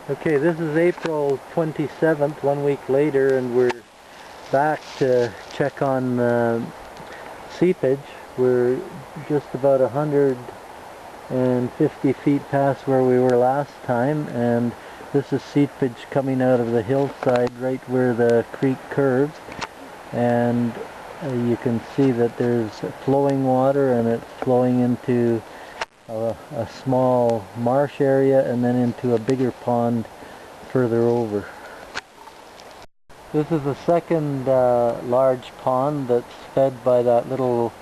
Okay, this is April 27th, 1 week later, and we're back to check on seepage. We're just about 150 feet past where we were last time, and this is seepage coming out of the hillside right where the creek curves. And you can see that there's flowing water, and it's flowing into a small marsh area and then into a bigger pond further over. This is the second large pond that's fed by that little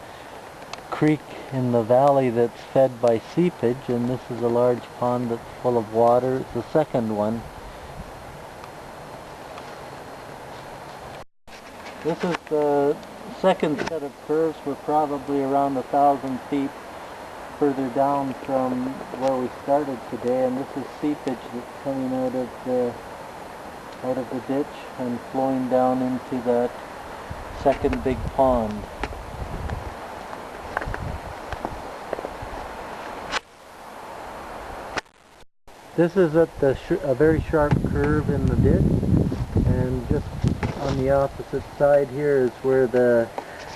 creek in the valley that's fed by seepage, and this is a large pond that's full of water. It's the second one. This is the second set of curves. We're probably around 1,000 feet further down from where we started today, and this is seepage that's coming out of the ditch and flowing down into that second big pond. This is at a very sharp curve in the ditch, and just on the opposite side here is where the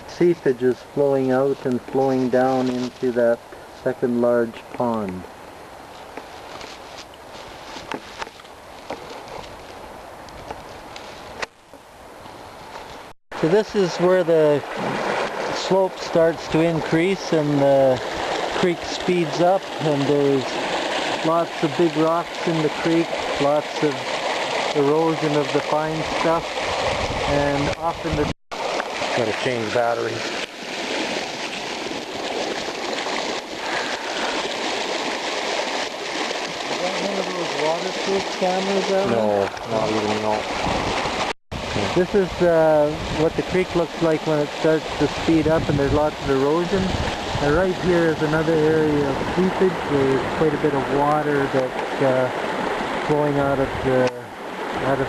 seepage is flowing out and flowing down into that second large pond. So this is where the slope starts to increase and the creek speeds up, and there's lots of big rocks in the creek, lots of erosion of the fine stuff, and often the... Gotta change batteries. Waterproof cameras out? No, not even, no. This is what the creek looks like when it starts to speed up and there's lots of erosion. And right here is another area of seepage. There's quite a bit of water that's flowing out of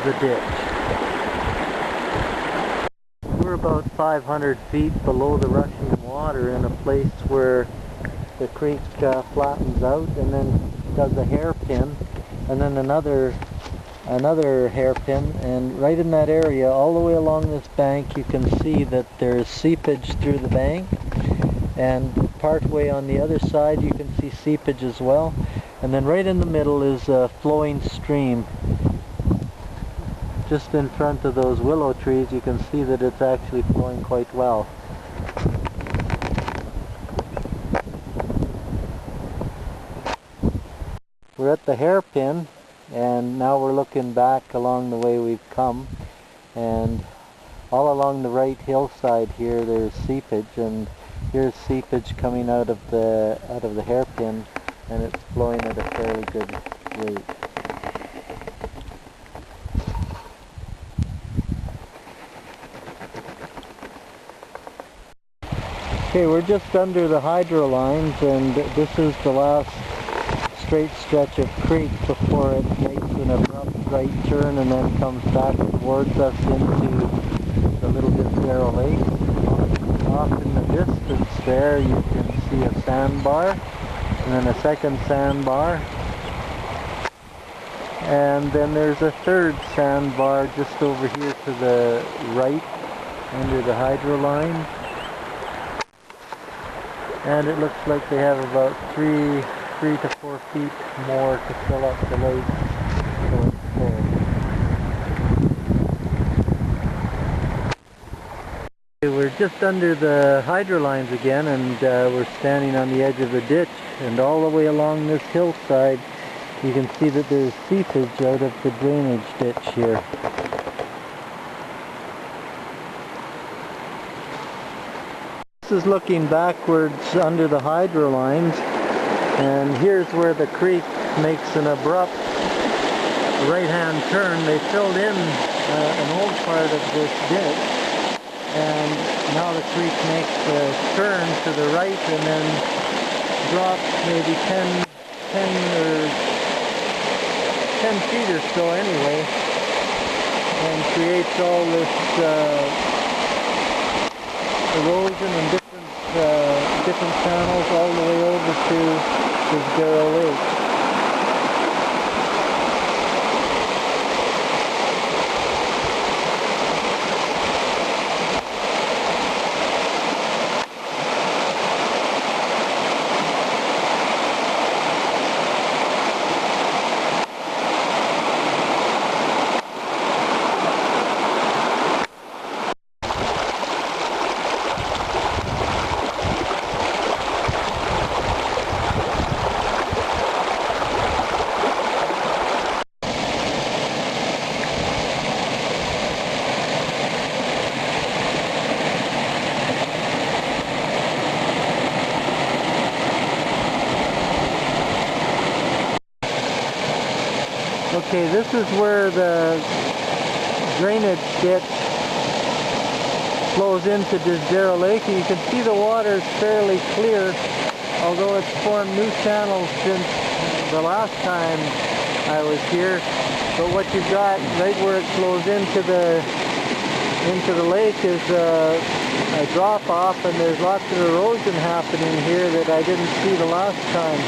the ditch. We're about 500 feet below the rushing water in a place where the creek flattens out and then does a hairpin, and then another hairpin, and right in that area, all the way along this bank, you can see that there's seepage through the bank, and part way on the other side you can see seepage as well, and then right in the middle is a flowing stream. Just in front of those willow trees you can see that it's actually flowing quite well. We're at the hairpin, and now we're looking back along the way we've come, and all along the right hillside here there's seepage, and here's seepage coming out of the hairpin, and it's flowing at a fairly good rate. Okay, we're just under the hydro lines, and this is the last straight stretch of creek before it makes an abrupt right turn and then comes back towards us into the little Disdero Lake. Off in the distance there you can see a sandbar, and then a second sandbar, and then there's a third sandbar just over here to the right under the hydro line. And it looks like they have about 3 to 4 feet more to fill up the lake so it's full. We're just under the hydro lines again, and we're standing on the edge of the ditch, and all the way along this hillside you can see that there's seepage out of the drainage ditch here. This is looking backwards under the hydro lines, and here's where the creek makes an abrupt right-hand turn. They filled in an old part of this ditch, and now the creek makes a turn to the right and then drops maybe 10 feet or so anyway, and creates all this erosion and different channels all the way over to Disdero Lake. Okay, this is where the drainage ditch flows into Disdero Lake. You can see the water is fairly clear, although it's formed new channels since the last time I was here. But what you've got right where it flows into the lake is a drop-off, and there's lots of erosion happening here that I didn't see the last time.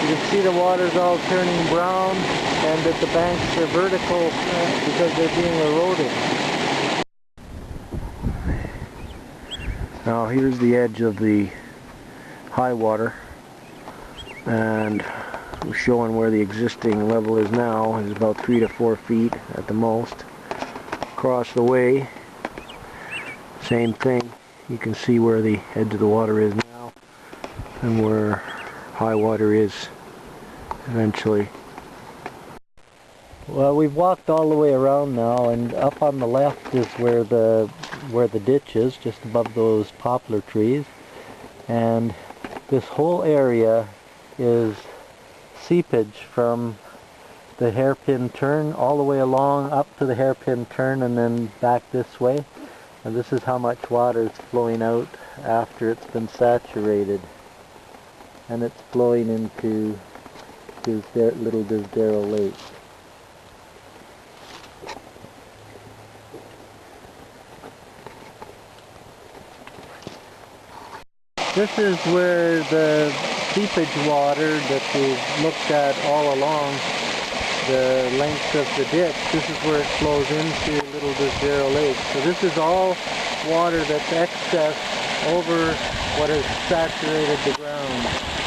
You can see the water's all turning brown, and that the banks are vertical because they're being eroded. Now here's the edge of the high water, and we're showing where the existing level is now is about 3 to 4 feet at the most. Across the way, same thing. You can see where the edge of the water is now and where high water is eventually. Well, we've walked all the way around now, and up on the left is where the ditch is, just above those poplar trees. And this whole area is seepage from the hairpin turn all the way along up to the hairpin turn and then back this way. And this is how much water is flowing out after it's been saturated. And it's flowing into little Disdero Lake. This is where the seepage water that we've looked at all along the length of the ditch, this is where it flows into little Disdero Lake. So this is all water that's excess over what has saturated the ground.